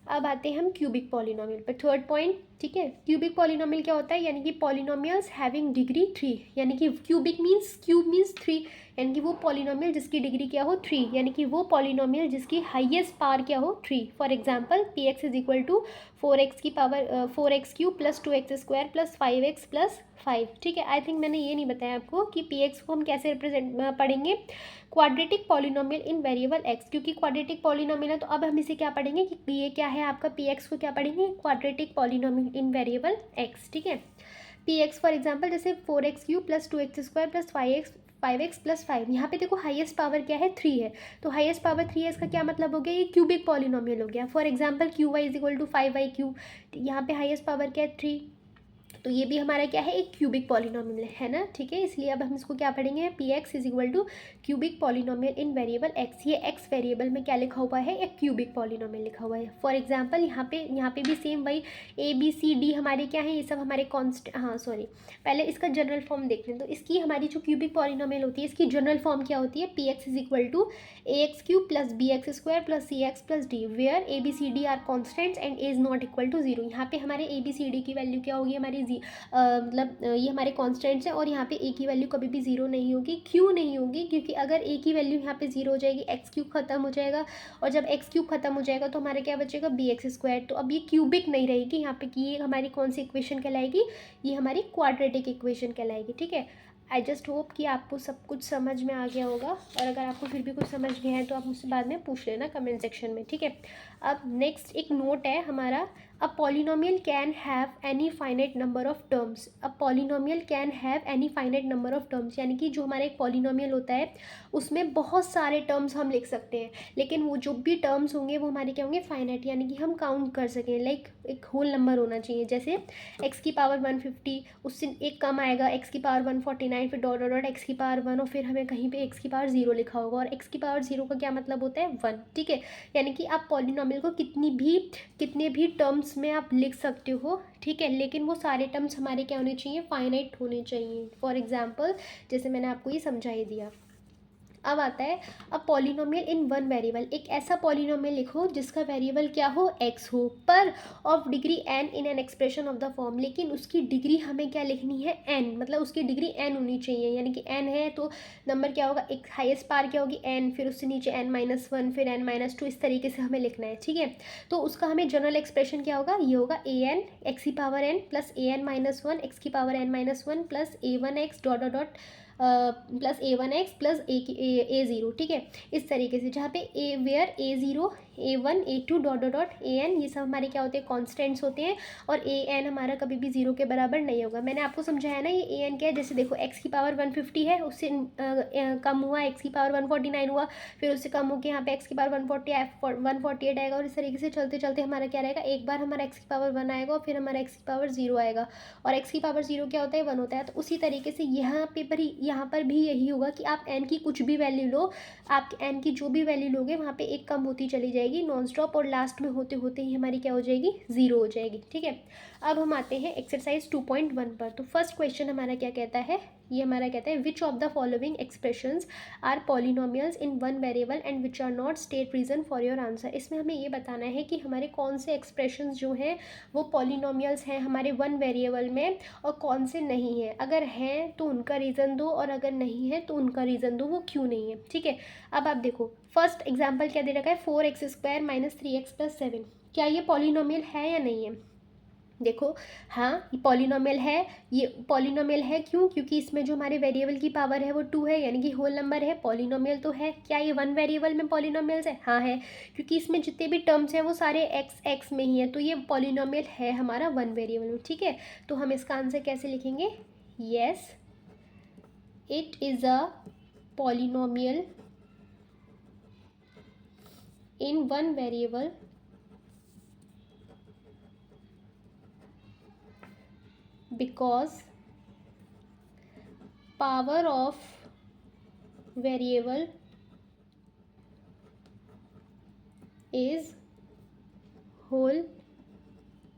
अब आते हैं हम क्यूबिक पॉलिनोमियल पर, थर्ड पॉइंट। ठीक है, क्यूबिक पॉलिनोमियल क्या होता है? यानी कि पॉलिनोमियल्स हैविंग डिग्री 3, यानी कि क्यूबिक क्यूब मीन्स 3, यानी कि वो पॉलिनोमियल जिसकी डिग्री क्या हो? 3, यानी कि वो पॉलिनोमियल जिसकी हाईएस्ट पावर क्या हो? 3। फॉर एग्जाम्पल px = 4x की power 4x³ plus 2x² plus 5x plus 5। ठीक है, आई थिंक मैंने ये नहीं बताया आपको कि px को हम कैसे रिप्रेजेंट पढ़ेंगे, quadratic polynomial in variable x, क्योंकि क्वाड्रेटिक पॉलिनोमियल है तो अब हम इसे क्या पढ़ेंगे कि ये क्या है आपका px को क्या पढ़ेंगे, quadratic polynomial in variable x। ठीक है, px फॉर एग्जांपल जैसे 4x³ plus 2x² plus 5x plus 5, यहाँ पे देखो हाईएस्ट पावर क्या है 3 है, तो हाईएस्ट पावर 3 है, इसका क्या मतलब हो गया, ये क्यूबिक पॉलिनोमियल हो गया। For example qy is equal to 5y³, यहाँ पे हाईएस्ट पावर क्या है 3, तो ये भी हमारा क्या है, एक क्यूबिक पॉलिनोमियल है ना। ठीक है, इसलिए अब हम इसको क्या पढ़ेंगे, px is equal to cubic polynomial in variable x। ये x वेरिएबल में क्या लिखा हुआ है, एक क्यूबिक पॉलिनोमियल लिखा हुआ है। फॉर एग्जांपल यहाँ पे भी सेम वही ABCD हमारे क्या है, ये सब हमारे कॉन्स्ट, हाँ सॉरी, पहले इसका जनरल फॉर्म देख लें। तो इसकी हमारी जो क्यूबिक पॉलिनोमियल होती है, इसकी जनरल फॉर्म क्या होती है, px is equal to ax³ plus bx² plus cx plus d, where ABCD are constants and a is not equal to 0। यहाँ पे हमारे ABCD की वैल्यू क्या होगी, हमारी मतलब ये हमारे कॉन्स्टेंट्स हैं, और यहाँ पे a की वैल्यू कभी भी 0 नहीं होगी। क्यों नहीं होगी, क्योंकि अगर a की वैल्यू यहाँ पे 0 हो जाएगी, x³ खत्म हो जाएगा, और जब x³ खत्म हो जाएगा तो हमारा क्या बचेगा, bx²। तो अब ये क्यूबिक नहीं रहेगी यहाँ पे, कि ये हमारी कौन सी इक्वेशन कहलाएगी, ये हमारी क्वाड्रेटिक इक्वेशन कहलाएगी। ठीक है, आई जस्ट होप कि आपको सब कुछ समझ में आ गया होगा, और अगर आपको फिर भी कुछ समझ गया है तो आप मुझसे बाद में पूछ लेना कमेंट सेक्शन में। ठीक है, अब नेक्स्ट एक नोट है हमारा, a polynomial can have any finite number of terms. A polynomial can have any finite number of terms, यानी कि जो हमारा एक पॉलिनोमियल होता है उसमें बहुत सारे टर्म्स हम लिख सकते हैं, लेकिन वो जो भी टर्म्स होंगे वो हमारे क्या होंगे, फाइनाइट, यानी कि हम काउंट कर सकें। लाइक एक होल नंबर होना चाहिए, जैसे x की पावर 150, उससे एक कम आएगा x की पावर 149, फिर डॉट डॉट डॉट x की पावर 1, और फिर हमें कहीं पे x की पावर 0 लिखा होगा, और x की पावर 0 का क्या मतलब होता है 1। ठीक है, यानी कि आप पॉलिनोमियल को कितने भी टर्म्स में आप लिख सकते हो। ठीक है, लेकिन वो सारे टर्म्स हमारे क्या होने चाहिए, फाइनाइट होने चाहिए। फॉर एग्जांपल जैसे मैंने आपको ये समझा ही दिया। अब आता है अब पॉलिनोमियल इन वन वेरिएबल, एक ऐसा पॉलिनोमियल लिखो जिसका वेरिएबल क्या हो, x हो, पर of degree n in an expression of the form, लेकिन उसकी डिग्री हमें क्या लिखनी है, n, मतलब उसकी डिग्री n होनी चाहिए, यानी कि n है तो नंबर क्या होगा, एक हाईएस्ट पावर क्या होगी n, फिर उससे नीचे n-1, फिर n-2, इस तरीके से हमें लिखना है। ठीक है, तो उसका हमें जनरल एक्सप्रेशन क्या होगा, ये होगा an x की power n plus an-1 x की power n-1 plus a1x dot dot dot plus a1x plus a0। ठीक है, इस तरीके से, जहाँ पे a where a0 a1 a2 dot dot dot an, ये सब हमारे क्या होते हैं, कॉन्स्टेंट्स होते हैं, और an हमारा कभी भी 0 के बराबर नहीं होगा। मैंने आपको समझाया ना ये an क्या है, जैसे देखो x की पावर 150 है, उससे कम हुआ x की पावर 149 हुआ, फिर उससे कम होकर यहाँ पे x की पावर 148 आएगा, और इस तरीके से चलते चलते हमारा क्या रहेगा, एक बार हमारा x की पावर 1 आएगा, और फिर हमारा x की पावर 0 आएगा, और x की पावर 0 क्या होता है, 1 होता है। तो उसी तरीके से यहाँ पर भी यही होगा कि आप n की कुछ भी वैल्यू लो, आप n की जो भी वैल्यू लोगे वहाँ पे एक कम होती चली जाएगी नॉन स्टॉप, और लास्ट में होते होते ही हमारी क्या हो जाएगी, 0 हो जाएगी। ठीक है, अब हम आते हैं एक्सरसाइज 2.1 पर। तो फर्स्ट क्वेश्चन हमारा क्या कहता है, ये हमारा कहता है which of the following expressions are polynomials in one variable and which are not, state reason for your answer. इसमें हमें ये बताना है कि हमारे कौन से एक्सप्रेशंस जो हैं वो पॉलिनोमियल्स हैं हमारे वन वेरिएबल में, और कौन से नहीं हैं। अगर हैं तो उनका रीज़न दो, और अगर नहीं है तो उनका रीज़न दो, वो क्यों नहीं है। ठीक है, अब आप देखो फर्स्ट एग्जाम्पल क्या दे रखा है, 4x² माइनस 3x प्लस 7, क्या ये पॉलिनोमियल है या नहीं है। देखो हाँ, ये पॉलिनोमियल है, ये पॉलिनोमियल है क्यों, क्योंकि इसमें जो हमारे वेरिएबल की पावर है वो 2 है, यानी कि होल नंबर है, पॉलिनोमियल तो है। क्या ये वन वेरिएबल में पॉलिनोमियल्स है, हाँ है, क्योंकि इसमें जितने भी टर्म्स हैं वो सारे x में ही है, तो ये पॉलिनोमियल है हमारा वन वेरिएबल में। ठीक है, तो हम इसका आंसर कैसे लिखेंगे, yes it is a polynomial in one variable because power of variable is whole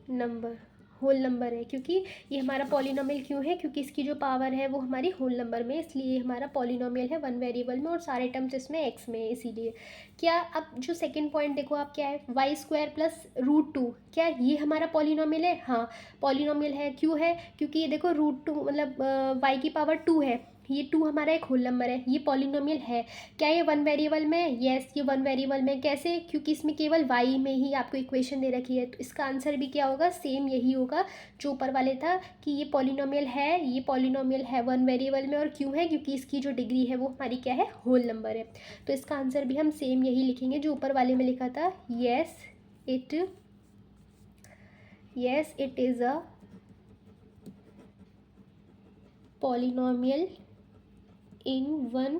number, whole number है, क्योंकि ये हमारा पॉलिनोमियल क्यों है, क्योंकि इसकी जो पावर है वो हमारी होल नंबर में, इसलिए हमारा पॉलिनोमियल है वन वेरिएबल में, और सारे टर्म्स इसमें x में है इसीलिए। क्या अब जो सेकंड पॉइंट देखो आप, क्या है y² प्लस √2, क्या ये हमारा पॉलिनोमियल है, हाँ पॉलिनोमियल है। क्यों है, क्योंकि ये देखो √2 मतलब y की पावर 2 है, ये 2 हमारा एक होल नंबर है, ये पॉलिनोमियल है। क्या ये 1 वेरिएबल में है? येस, ये 1 वेरिएबल में। कैसे? क्योंकि इसमें केवल y में ही आपको इक्वेशन दे रखी है, तो इसका आंसर भी क्या होगा? सेम यही होगा जो ऊपर वाले था कि ये पॉलिनोमियल है, ये पॉलिनोमियल है 1 वेरिएबल में। और क्यों है? क्योंकि इसकी जो डिग्री है वो हमारी क्या है? होल नंबर है। तो इसका आंसर भी हम सेम यही लिखेंगे जो ऊपर वाले में लिखा था। Yes it is a polynomial in one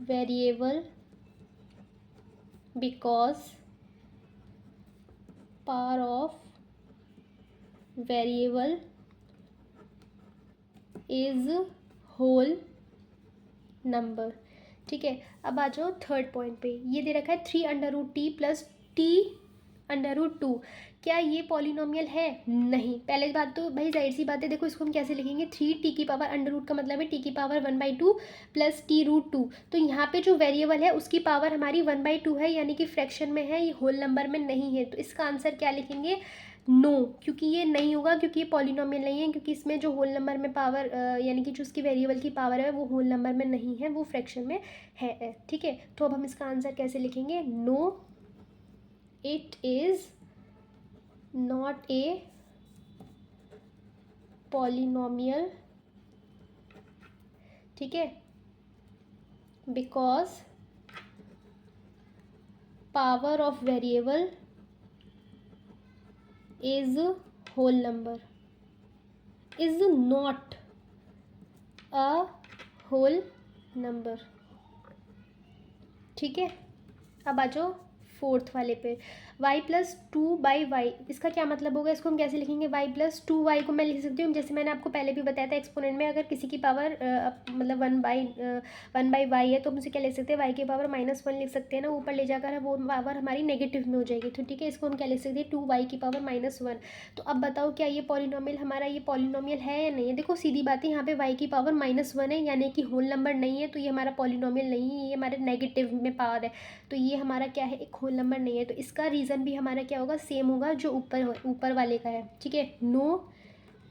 variable because power of variable is whole number। ठीक है, अब आ जाओ थर्ड पॉइंट पे। ये दे रखा है 3√t प्लस t√2। क्या ये पॉलिनोमियल है? नहीं। पहले बात तो भाई जाहिर सी बात है, देखो इसको हम कैसे लिखेंगे? 3t की पावर अंडर रूट का मतलब है t की पावर 1/2 प्लस t√2। तो यहाँ पे जो वेरिएबल है उसकी पावर हमारी 1/2 है, यानी कि फ्रैक्शन में है, ये होल नंबर में नहीं है। तो इसका आंसर क्या लिखेंगे? नो, क्योंकि ये नहीं होगा, क्योंकि ये पॉलिनोमियल नहीं है, क्योंकि इसमें जो होल नंबर में पावर यानी कि जो उसकी वेरिएबल की पावर है वो होल नंबर में नहीं है, वो फ्रैक्शन में है। ठीक है, तो अब हम इसका आंसर कैसे लिखेंगे? No, it is not a polynomial. ठीक है, because power of variable is whole number, is not a whole number। ठीक है, अब आ जाओ फोर्थ वाले पे। y प्लस 2/y, इसका क्या मतलब होगा? इसको हम कैसे लिखेंगे? y प्लस 2y को मैं लिख सकती हूँ, जैसे मैंने आपको पहले भी बताया था एक्सपोनेंट में, अगर किसी की पावर मतलब 1/y है तो हम उसे क्या लिख सकते हैं? y की पावर -1 लिख सकते हैं ना, ऊपर ले जाकर वो पावर हमारी नेगेटिव में हो जाएगी। तो ठीक है, इसको हम क्या लिख सकते हैं? 2y की पावर -1। तो अब बताओ क्या ये पॉलिनोमियल हमारा ये पॉलिनोमियल है या नहीं है? देखो सीधी बात है, यहाँ पे y की पावर -1 है, यानी कि होल नंबर नहीं है, तो ये हमारा पॉलिनोमियल नहीं है, ये हमारे नेगेटिव में पावर है, तो ये हमारा क्या है? एक होल नंबर नहीं है। तो इसका रीज़न भी हमारा क्या होगा? सेम होगा जो ऊपर वाले का है। ठीक है, no,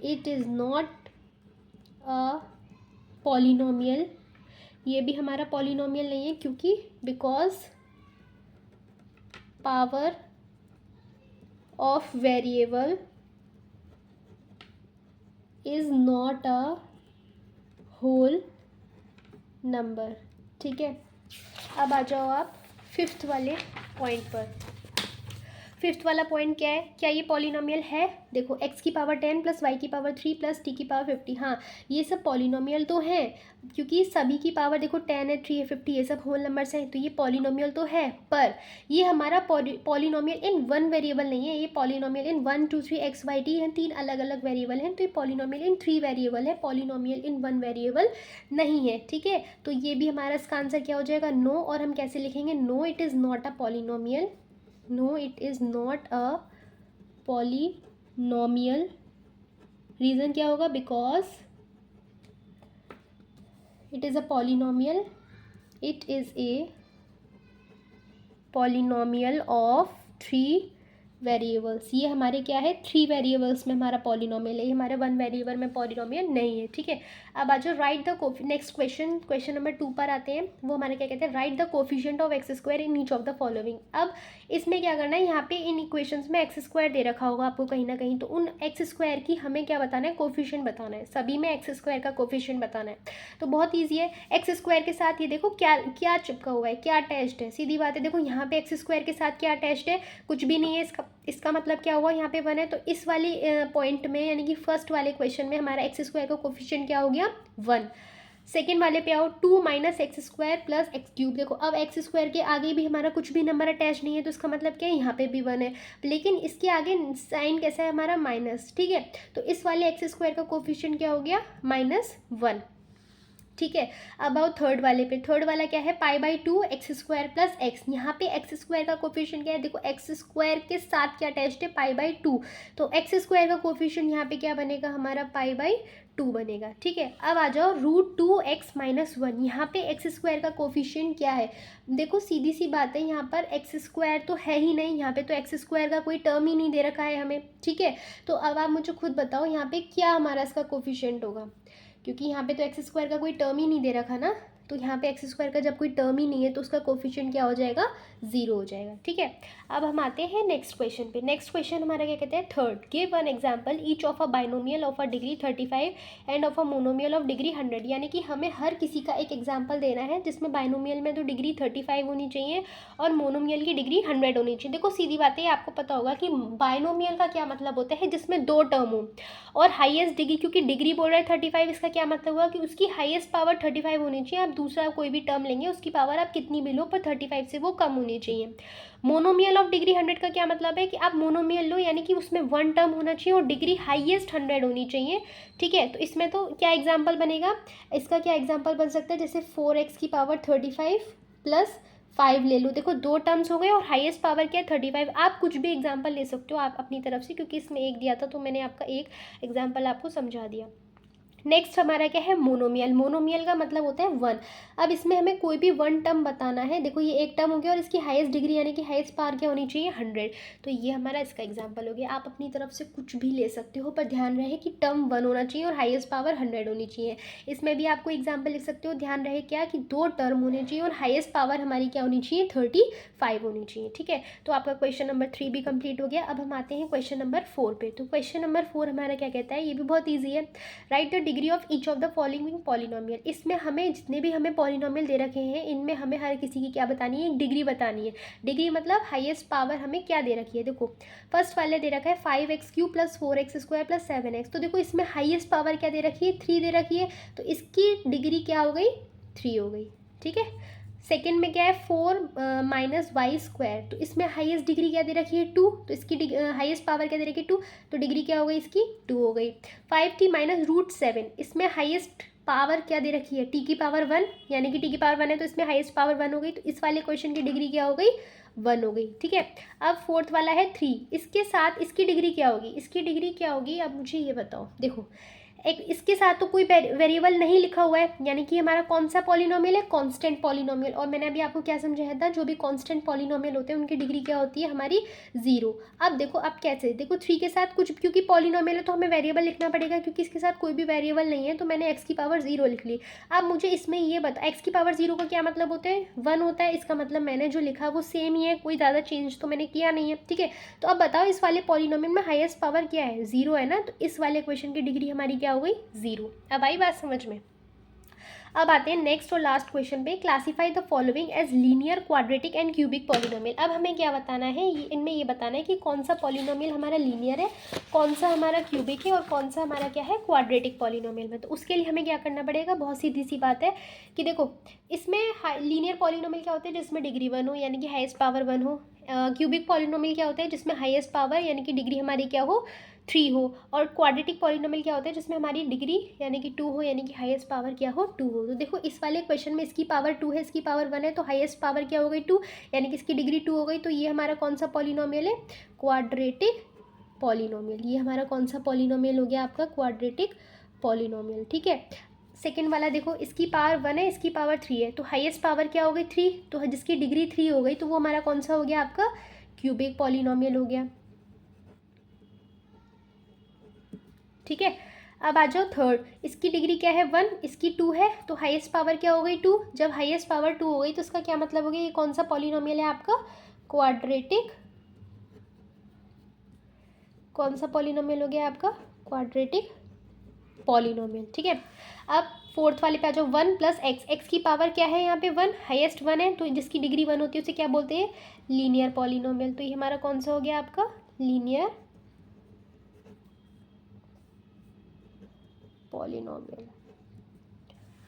it is not a polynomial. ये भी हमारा पॉलिनोमियल नहीं है, क्योंकि because power of variable is not a whole number. ठीक है, अब आ जाओ आप फिफ्थ वाले पॉइंट पर। फिफ्थ वाला पॉइंट क्या है? क्या ये पॉलिनोमियल है? देखो x की पावर 10 प्लस y की पावर 3 प्लस t की पावर 50। हाँ, ये सब पॉलिनोमियल तो हैं, क्योंकि सभी की पावर देखो 10 है, 3 है, 50, ये सब होल नंबर्स हैं, तो ये पॉलिनोमियल तो है। पर ये हमारा पॉलिनोमियल इन वन वेरिएबल नहीं है, ये पॉलिनोमियल इन 1 2 3 x y t है, 3 अलग अलग वेरिएबल हैं, तो ये पॉलिनोमियल इन 3 वेरिएबल है, पॉलिनोमियल इन 1 वेरिएबल नहीं है। ठीक है, तो ये भी हमारा इसका आंसर क्या हो जाएगा? नो। और हम कैसे लिखेंगे? No, it is not a polynomial. No, it is not a polynomial। Reason क्या होगा? Because it is a polynomial, it is a polynomial of 3 variables. ये हमारे क्या है? 3 वेरिएबल्स में हमारा पॉलिनोमियल है, ये हमारे 1 वेरिएबल में पॉलिनोमियल नहीं है। ठीक है, अब आ जाओ right the next question number 2 पर आते हैं। वो हमारे क्या कहते हैं? Right the coefficient of x² in each of the following. अब इसमें क्या करना है? यहाँ पे इन इक्वेशंस में x² दे रखा होगा आपको कहीं ना कहीं, तो उन x² की हमें क्या बताना है? कोफिशिएंट बताना है। सभी में x² का कोफिशिएंट बताना है, तो बहुत ईजी है। x² के साथ ये देखो क्या क्या चिपका हुआ है, क्या अटैच्ड है? सीधी बात है, देखो यहाँ पे x² के साथ क्या अटैच्ड है? कुछ भी नहीं है। इसका मतलब क्या हुआ? यहाँ पे 1 है, तो इस वाली पॉइंट में यानी कि फर्स्ट वाले क्वेश्चन में हमारा x² का कोफिशिएंट क्या हो गया? 1। सेकेंड वाले पे आओ, 2 - x² प्लस x³। देखो अब x² के आगे भी हमारा कुछ भी नंबर अटैच नहीं है, तो इसका मतलब क्या है? यहाँ पे भी 1 है, लेकिन इसके आगे साइन कैसा है हमारा? माइनस। ठीक है, तो इस वाले x² का कोफिशिएंट क्या हो गया? -1। ठीक है, अब आओ थर्ड वाले पे। थर्ड वाला क्या है? π/2 x² प्लस x। यहाँ पे x² का कोफिशिएंट क्या है? देखो x² के साथ क्या अटैच्ड है? π/2, तो x² का कोफिशिएंट यहाँ पे क्या बनेगा हमारा? π/2 बनेगा। ठीक है, अब आ जाओ √2x - 1। यहाँ पे x² का कोफिशिएंट क्या है? देखो सीधी सी बात है, यहाँ पर x² तो है ही नहीं, यहाँ पे तो x² का कोई टर्म ही नहीं दे रखा है हमें। ठीक है, तो अब आप मुझे खुद बताओ यहाँ पे क्या हमारा इसका कोफिशिएंट होगा? क्योंकि यहाँ पे तो एक्स स्क्वायर का कोई टर्म ही नहीं दे रखा ना, तो यहाँ पे एक्स स्क्वायर का जब कोई टर्म ही नहीं है तो उसका कोफिशिएंट क्या हो जाएगा, 0 हो जाएगा। ठीक है, अब हम आते हैं नेक्स्ट क्वेश्चन पे। नेक्स्ट क्वेश्चन हमारा क्या कहते हैं, third, give one example each of a binomial of a degree 35 end of a monomial of degree 100। यानी कि हमें हर किसी का एक एग्जाम्पल देना है जिसमें बाइनोमियल में तो डिग्री 35 होनी चाहिए और मोनोमियल की डिग्री 100 होनी चाहिए। देखो सीधी बात है, आपको पता होगा कि बाइनोमियल का क्या मतलब होता है, जिसमें 2 टर्म हो और हाईएस्ट डिग्री, क्योंकि डिग्री बोल रहा है 35, इसका क्या मतलब हुआ कि उसकी हाईएस्ट पावर 35 होनी चाहिए। आप दूसरा कोई भी टर्म लेंगे उसकी पावर आप कितनी भी लो, पर 35 से वो कम होनी चाहिए। मोनोमियल ऑफ डिग्री 100 का क्या मतलब है कि आप मोनोमियल लो, यानी कि उसमें 1 टर्म होना चाहिए और डिग्री हाईएस्ट 100 होनी चाहिए। ठीक है, तो इसमें तो क्या एग्जाम्पल बनेगा, इसका क्या एग्जाम्पल बन सकता है, जैसे 4x की पावर 35 प्लस 5 ले लो। देखो 2 टर्म्स हो गए और हाईएस्ट पावर क्या है, 35। आप कुछ भी एग्जाम्पल ले सकते हो आप अपनी तरफ से, क्योंकि इसमें एक दिया था तो मैंने आपका एक एग्जाम्पल आपको समझा दिया। नेक्स्ट हमारा क्या है, मोनोमियल। मोनोमियल का मतलब होता है 1। अब इसमें हमें कोई भी 1 टर्म बताना है। देखो ये एक टर्म हो गया और इसकी हाईएस्ट डिग्री यानी कि हाईएस्ट पावर क्या होनी चाहिए, 100। तो ये हमारा इसका एग्जांपल हो गया। आप अपनी तरफ से कुछ भी ले सकते हो, पर ध्यान रहे कि टर्म 1 होना चाहिए और हाईएस्ट पावर 100 होनी चाहिए। इसमें भी आपको एग्जाम्पल लिख सकते हो, ध्यान रहे क्या कि 2 टर्म होने चाहिए और हाईएस्ट पावर हमारी क्या होनी चाहिए, 35 होनी चाहिए। ठीक है, तो आपका क्वेश्चन नंबर 3 भी कंप्लीट हो गया। अब हम आते हैं क्वेश्चन नंबर 4 पे। तो क्वेश्चन नंबर 4 हमारा क्या कहता है, ये भी बहुत ईजी है। Right the degree of each of the following polynomial. इसमें हमें जितने भी हमें पॉलिनोमियल दे रखे हैं इनमें हमें हर किसी की क्या बतानी है, एक डिग्री बतानी है। डिग्री मतलब हाईएस्ट पावर हमें क्या दे रखी है। देखो फर्स्ट वाले दे रखा है 5x³ plus 4x² plus 7x। तो देखो इसमें हाईएस्ट पावर क्या दे रखी है, 3 दे रखी है, तो इसकी डिग्री क्या हो गई, 3 हो गई। ठीक है, सेकेंड में क्या है 4 माइनस y², तो इसमें हाईएस्ट डिग्री क्या दे रखी है, 2, तो इसकी हाईएस्ट पावर क्या दे रखी है, 2, तो डिग्री क्या हो गई इसकी, 2 हो गई। 5t माइनस √7, इसमें हाईएस्ट पावर क्या दे रखी है, t की पावर 1, यानी कि t की पावर 1 है तो इसमें हाईएस्ट पावर 1 हो गई, तो इस वाले क्वेश्चन की डिग्री क्या हो गई, 1 हो गई। ठीक है, अब फोर्थ वाला है 3, इसके साथ इसकी डिग्री क्या होगी, इसकी डिग्री क्या होगी, अब मुझे ये बताओ। देखो एक इसके साथ तो कोई वेरिएबल नहीं लिखा हुआ है, यानी कि हमारा कौन सा पॉलिनोमियल है, कांस्टेंट पॉलिनोमियल। और मैंने अभी आपको क्या समझाया था, जो भी कांस्टेंट पॉलिनोमियल होते हैं उनकी डिग्री क्या होती है, हमारी 0। अब देखो अब कैसे, देखो 3 के साथ कुछ, क्योंकि पॉलिनोमियल है तो हमें वेरिएबल लिखना पड़ेगा, क्योंकि इसके साथ कोई भी वेरिएबल नहीं है, तो मैंने x की पावर 0 लिख ली। अब मुझे इसमें ये बता, x की पावर 0 का क्या मतलब होता है, 1 होता है। इसका मतलब मैंने जो लिखा वो सेम ही है, कोई ज़्यादा चेंज तो मैंने किया नहीं है। ठीक है, तो अब बताओ इस वाले पॉलिनोमियल में हाईएस्ट पावर क्या है, 0 है ना, तो इस वाले क्वेश्चन की डिग्री हमारी क्या हो गई, 0। अब आई बात समझ में। अब आते हैं नेक्स्ट और लास्ट क्वेश्चन पे। Classify the following as linear, quadratic and cubic polynomial. अब हमें क्या बताना है, इनमें ये बताना है कि कौन सा पॉलिनोमियल हमारा लीनियर है, कौन सा हमारा क्यूबिक है और कौन सा हमारा क्या है, क्वाड्रेटिक पॉलिनोमियल में। तो उसके लिए हमें क्या करना पड़ेगा, बहुत सीधी सी बात है कि देखो इसमें लीनियर पॉलिनोमियल क्या होता है, जिसमें डिग्री 1 हो यानी कि हाईएस्ट पावर 1 हो। क्यूबिक पॉलिनोमियल क्या होता है, जिसमें हाईएस्ट पावर यानी कि डिग्री हमारी क्या हो, 3 हो। और क्वाड्रेटिक पॉलिनोमियल क्या होता है, जिसमें हमारी डिग्री यानी कि 2 हो, यानी कि हाईएस्ट पावर क्या हो, 2 हो। तो देखो इस वाले क्वेश्चन में इसकी पावर 2 है, इसकी पावर 1 है, तो हाईएस्ट पावर क्या हो गई, 2, यानी कि इसकी डिग्री 2 हो गई। तो ये हमारा कौन सा पॉलिनोमियल है, क्वाड्रेटिक पॉलिनोमियल। ये हमारा कौन सा पॉलिनोमियल हो गया, आपका क्वाड्रेटिक पॉलिनोमियल। ठीक है, सेकेंड वाला देखो इसकी पावर 1 है, इसकी पावर 3 है, तो हाईएस्ट पावर क्या हो गई, 3, तो जिसकी डिग्री 3 हो गई, तो वो हमारा कौन सा हो गया, आपका क्यूबिक पॉलिनोमियल हो गया। ठीक है, अब आ जाओ थर्ड, इसकी डिग्री क्या है, 1, इसकी 2 है, तो हाईएस्ट पावर क्या हो गई, 2। जब हाईएस्ट पावर 2 हो गई तो इसका क्या मतलब हो गया, ये कौन सा पॉलिनोमियल है आपका, क्वाड्रेटिक। कौन सा पॉलिनोमियल हो गया आपका, क्वाड्रेटिक पॉलिनोमियल। ठीक है, अब फोर्थ वाले पे आ जाओ, 1 प्लस एक्स, एक्स की पावर क्या है यहाँ पे 1, हाईएस्ट 1 है, तो जिसकी डिग्री 1 होती है उसे क्या बोलते हैं, लीनियर पॉलिनोमियल। तो ये हमारा कौन सा हो गया आपका, लीनियर पॉलिनोमियल।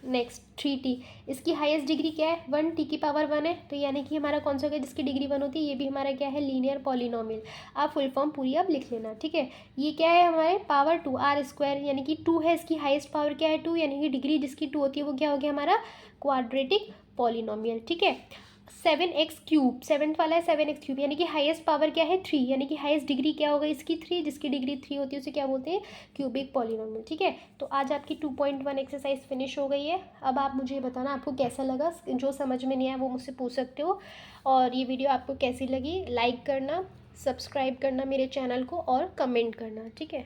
नेक्स्ट 3t, इसकी हाईएस्ट डिग्री क्या है, 1, t की पावर 1 है, तो यानी कि हमारा कौन सा हो गया, जिसकी डिग्री 1 होती है, ये भी हमारा क्या है, लीनियर पॉलिनोमियल। आप फुल फॉर्म पूरी आप लिख लेना। ठीक है, ये क्या है हमारे पावर 2 r² यानी कि 2 है, इसकी हाईएस्ट पावर क्या है, 2, यानी कि डिग्री जिसकी 2 होती है वो क्या हो गया हमारा क्वाड्रेटिक पॉलिनोमियल। ठीक है, 7x³ सेवन्थ वाला है, 7x³ यानी कि हाईएस्ट पावर क्या है, 3, यानी कि हाईएस्ट डिग्री क्या हो गई इसकी, 3, जिसकी डिग्री 3 होती है उसे क्या बोलते हैं, क्यूबिक पॉलिनोमियल। ठीक है, तो आज आपकी 2.1 एक्सरसाइज फिनिश हो गई है। अब आप मुझे बताना आपको कैसा लगा, जो समझ में नहीं आया वो मुझसे पूछ सकते हो। और ये वीडियो आपको कैसी लगी, लाइक करना, सब्सक्राइब करना मेरे चैनल को और कमेंट करना। ठीक है।